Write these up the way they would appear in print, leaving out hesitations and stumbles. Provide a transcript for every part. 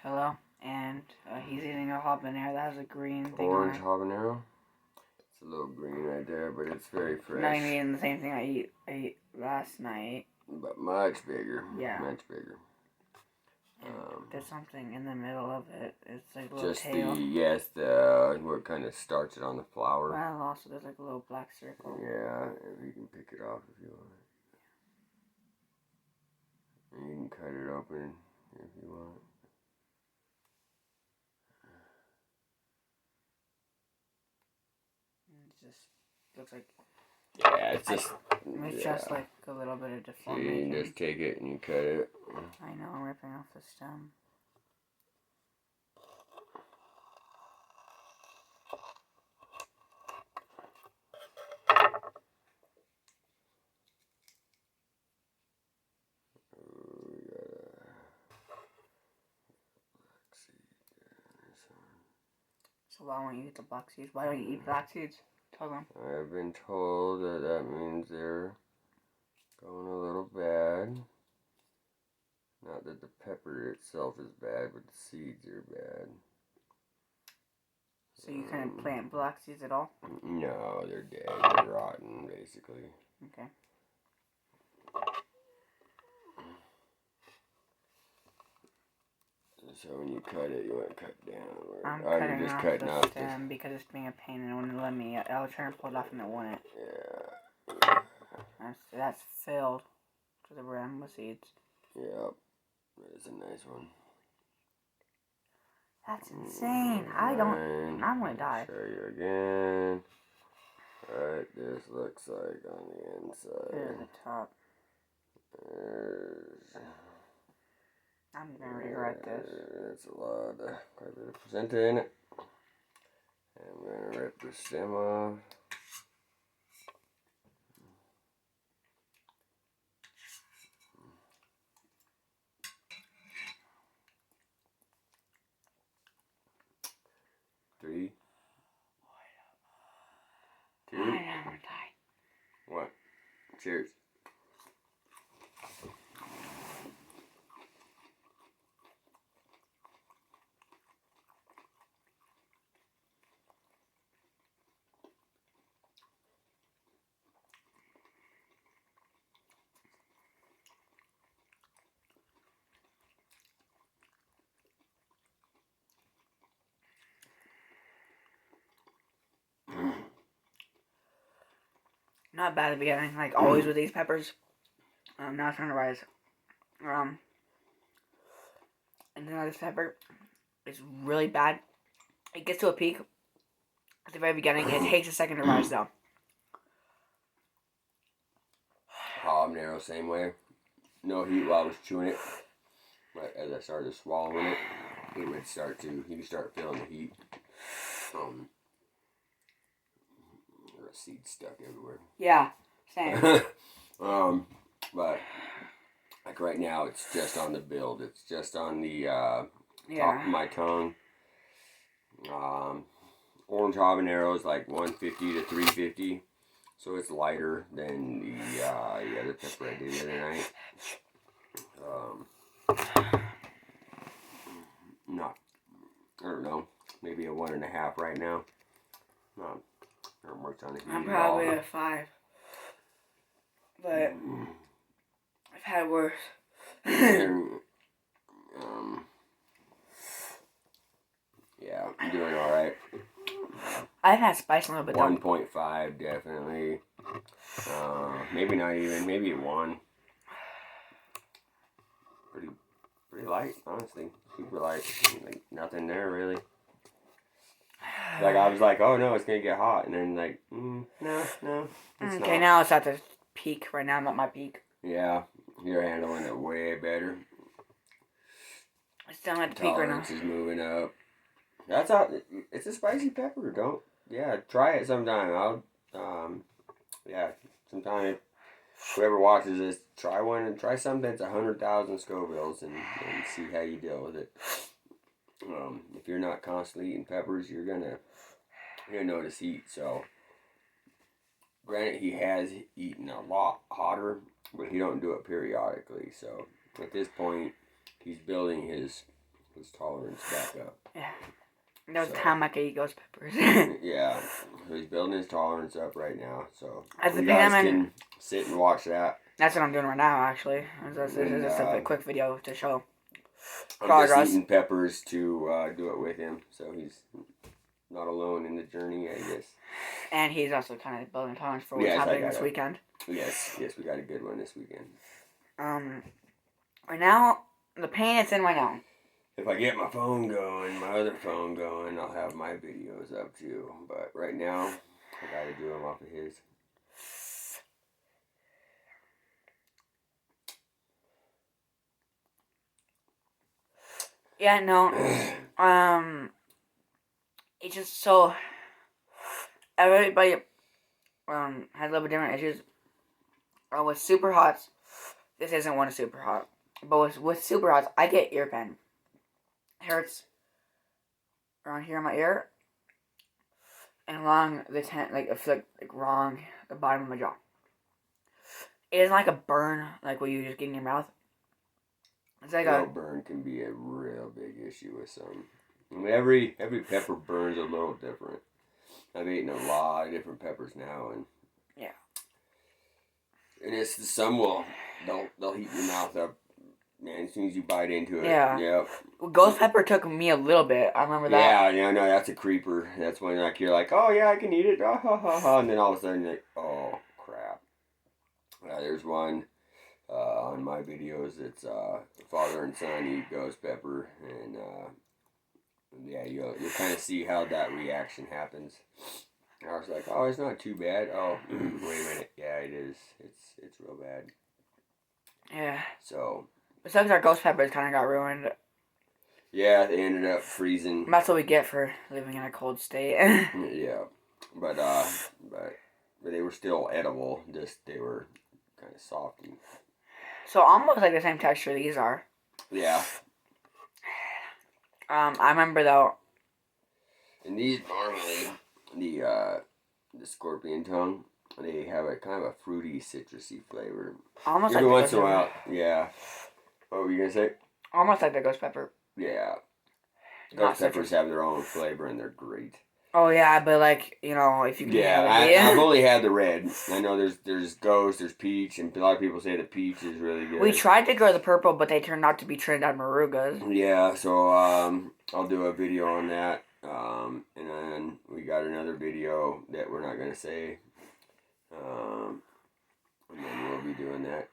Hello, and he's eating a habanero that has a green thing Orange on it. habanero. It's a little green right there, but it's very fresh. Not even eating the same thing I ate last night. But much bigger. Yeah. Much bigger. There's something in the middle of it. It's like a little Just tail. what kind of starts it on the flower. Well, also there's like a little black circle. Yeah, if you can pick it off if you want. And you can cut it open if you want. It just looks like. Yeah, it's just. It's just like a little bit of So deformation. you just take it and you cut it. I know, I'm ripping off the stem. So why won't you eat the black seeds? Why don't you eat black seeds? Tell them. I've been told that means they're going a little bad. Not that the pepper itself is bad, but the seeds are bad. So you couldn't plant black seeds at all? No, they're dead. They're rotten, basically. Okay. So when you cut it, you want to cut down. I'm cutting off the stem because it's being a pain and it wouldn't let me. I was trying to pull it off and it wouldn't. Yeah. That's filled to the rim with seeds. Yep. That's a nice one. That's insane. I'm gonna die. Show you again. Alright, this looks like on the inside. Here's the top. I'm gonna rewrite this. There's quite a bit of placenta in it. I'm gonna rip the stem off. Three. Two. I'm gonna die. One. Cheers. Not bad at the beginning, like always with these peppers. Now it's trying to rise. And then this pepper is really bad. It gets to a peak at the very beginning. It takes a second to rise though. Habanero, same way. No heat while I was chewing it. But as I started swallowing it, you could start feeling the heat. There are seeds stuck everywhere. Yeah, same. But like right now, it's just on the build. It's just on the top of my tongue. Orange habanero is like 150 to 350, so it's lighter than the other pepper I did the other night. I don't know, maybe a 1.5 right now. I'm probably a 5, but I've had worse. Yeah, I'm doing all right. I've had spice a little bit. 1.5 definitely. Maybe not even. Maybe 1. Pretty light, honestly. Super light. Like nothing there really. Like I was like, oh no, it's gonna get hot, and then like, no. It's okay, not. now it's at the peak. Right now I'm at my peak. Yeah, you're handling it way better. It's still at the peak right now. Tolerance is moving up. That's how. It's a spicy pepper. Try it sometime. Sometime. Whoever watches this, try one and try something that's 100,000 Scovilles and see how you deal with it. If you're not constantly eating peppers, you're gonna notice heat. So, granted, he has eaten a lot hotter, but he don't do it periodically. So, at this point, he's building his his tolerance back up. Yeah. There was So- a time I could eat ghost peppers. Yeah, so he's building his tolerance up right now. So As the you guys Panaman- can sit and watch that. That's what I'm doing right now, actually. This is just a quick video to show. I'm Progress. just eating peppers to do it with him, so he's not alone in the journey, I guess. And he's also kind of building tolerance for what's Yes, I happening got this it. weekend. Yes, we got a good one this weekend. Right now, the pain it's in right now. If I get my phone going, my other phone going, I'll have my videos up too. But right now, I gotta do them off of his. Yeah, no. It's just so. Everybody has a little bit different issues. With super hots, this isn't one of super hot. But with super hots, I get ear pain. It hurts around here in my ear. And along the it's like wrong the bottom of my jaw. It isn't like a burn like what you just get in your mouth. It's like Well, burn can be a real big issue with some. I mean, every pepper burns a little different. I've eaten a lot of different peppers now, and yeah. And it's some they'll heat your mouth up, man. As soon as you bite into it. Yeah. Yep. Ghost pepper took me a little bit. I remember that. Yeah, no, that's a creeper. That's when like you're like, oh yeah, I can eat it, ah, ha, ha, ha. And then all of a sudden you're like, oh crap. There's one on my videos. It's father and son eat ghost pepper, and yeah, you'll kind of see how that reaction happens. I was like, oh, it's not too bad. Oh, wait a minute. Yeah, it is. It's real bad. Yeah. So. It sucks our ghost peppers kind of got ruined. Yeah, they ended up freezing. That's what we get for living in a cold state. Yeah, but they were still edible. Just they were kind of salty. So almost like the same texture these are. Yeah. I remember though. And these normally the scorpion tongue, they have a kind of a fruity, citrusy flavor. Almost Every like once the in a ghost while, yeah. What were you gonna say? almost like the ghost pepper. Yeah. Not Ghost peppers citrus. have their own flavor and they're great. Oh yeah, but like if you can Yeah, have it, I've only had the red. I know there's ghost, there's peach, and a lot of people say the peach is really good. We tried to grow the purple, but they turned out to be Trinidad Marugas. Yeah, so I'll do a video on that. And then we got another video that we're not gonna say. And then we'll be doing that.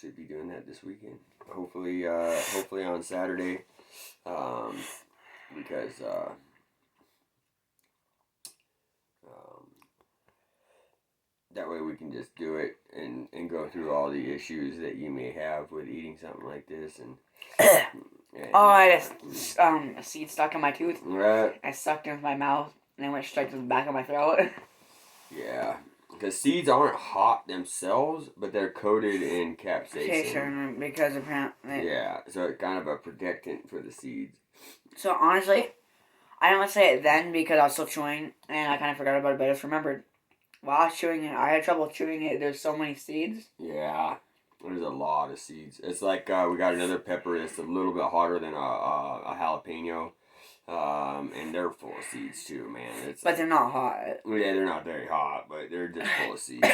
Should be doing that this weekend. Hopefully on Saturday. Because that way we can just do it and go through all the issues that you may have with eating something like this and Oh, I just a seed stuck in my tooth. right. I sucked it into my mouth and then went straight to the back of my throat. Yeah, because seeds aren't hot themselves, but they're coated in capsaicin. Because apparently. Yeah, so it's kind of a protectant for the seeds. So honestly, I didn't want to say it then because I was still chewing and I kind of forgot about it. But I just remembered while I was chewing it, I had trouble chewing it. There's so many seeds. Yeah, there's a lot of seeds. It's like we got another pepper that's a little bit hotter than a jalapeno. And they're full of seeds too, man. But they're not hot. Yeah, they're not very hot, but they're just full of seeds.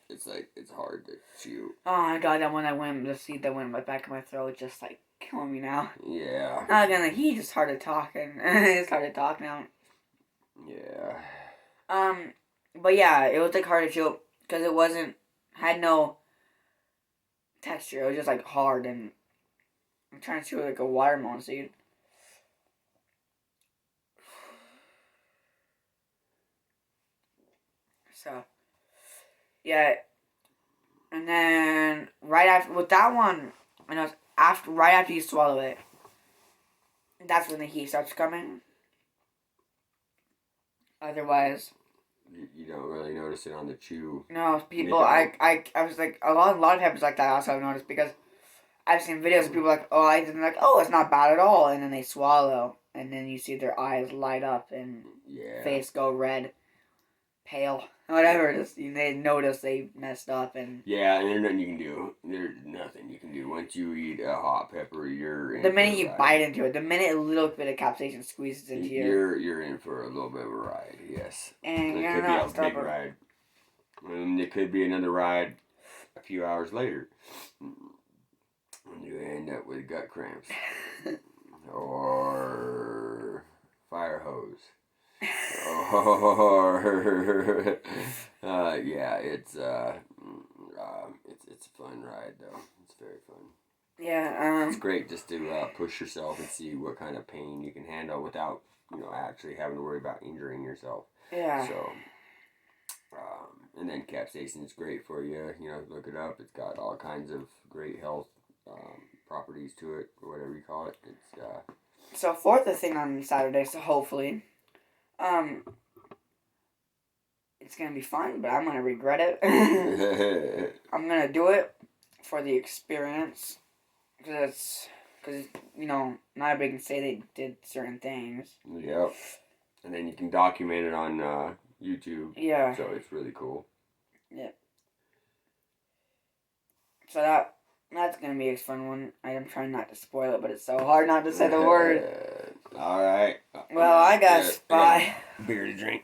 It's like it's hard to chew. Oh my god, the seed that went in my back of my throat just like killing me now. Yeah. Not gonna, he just started talking. It's hard to talk now. Yeah. But yeah, it was like hard to chew because it had no texture. It was just like hard and I'm trying to chew like a watermelon seed. So, yeah, and then right after with that one, right after you swallow it, that's when the heat starts coming. Otherwise, you don't really notice it on the chew. no, people. I was like a lot of peppers like that. Also, I've noticed because I've seen videos of people like, it's not bad at all, and then they swallow, and then you see their eyes light up and face go red. pale, whatever. Just they notice they messed up, and Yeah, and there's nothing you can do. There's nothing you can do. Once you eat a hot pepper, you're in the for minute a you ride. bite into it, the minute a little bit of capsaicin squeezes into you, You're in for a little bit of a ride. Yes, and it you're could be not a stop big ride. It could be another ride a few hours later, and you end up with gut cramps or fire hose. Or yeah, it's a fun ride though. It's very fun. Yeah. It's great just to push yourself and see what kind of pain you can handle without actually having to worry about injuring yourself. Yeah. So, and then capsaicin is great for you. Look it up. It's got all kinds of great health properties to it, or whatever you call it. It's So 4th is thing on Saturday. So hopefully, it's gonna be fun, but I'm gonna regret it. I'm gonna do it for the experience, because not everybody can say they did certain things. Yep. And then you can document it on YouTube. Yeah. So it's really cool. Yeah. So that's gonna be a fun one. I'm trying not to spoil it, but it's so hard not to say the word. All right. Well, I got bye. Beer to drink.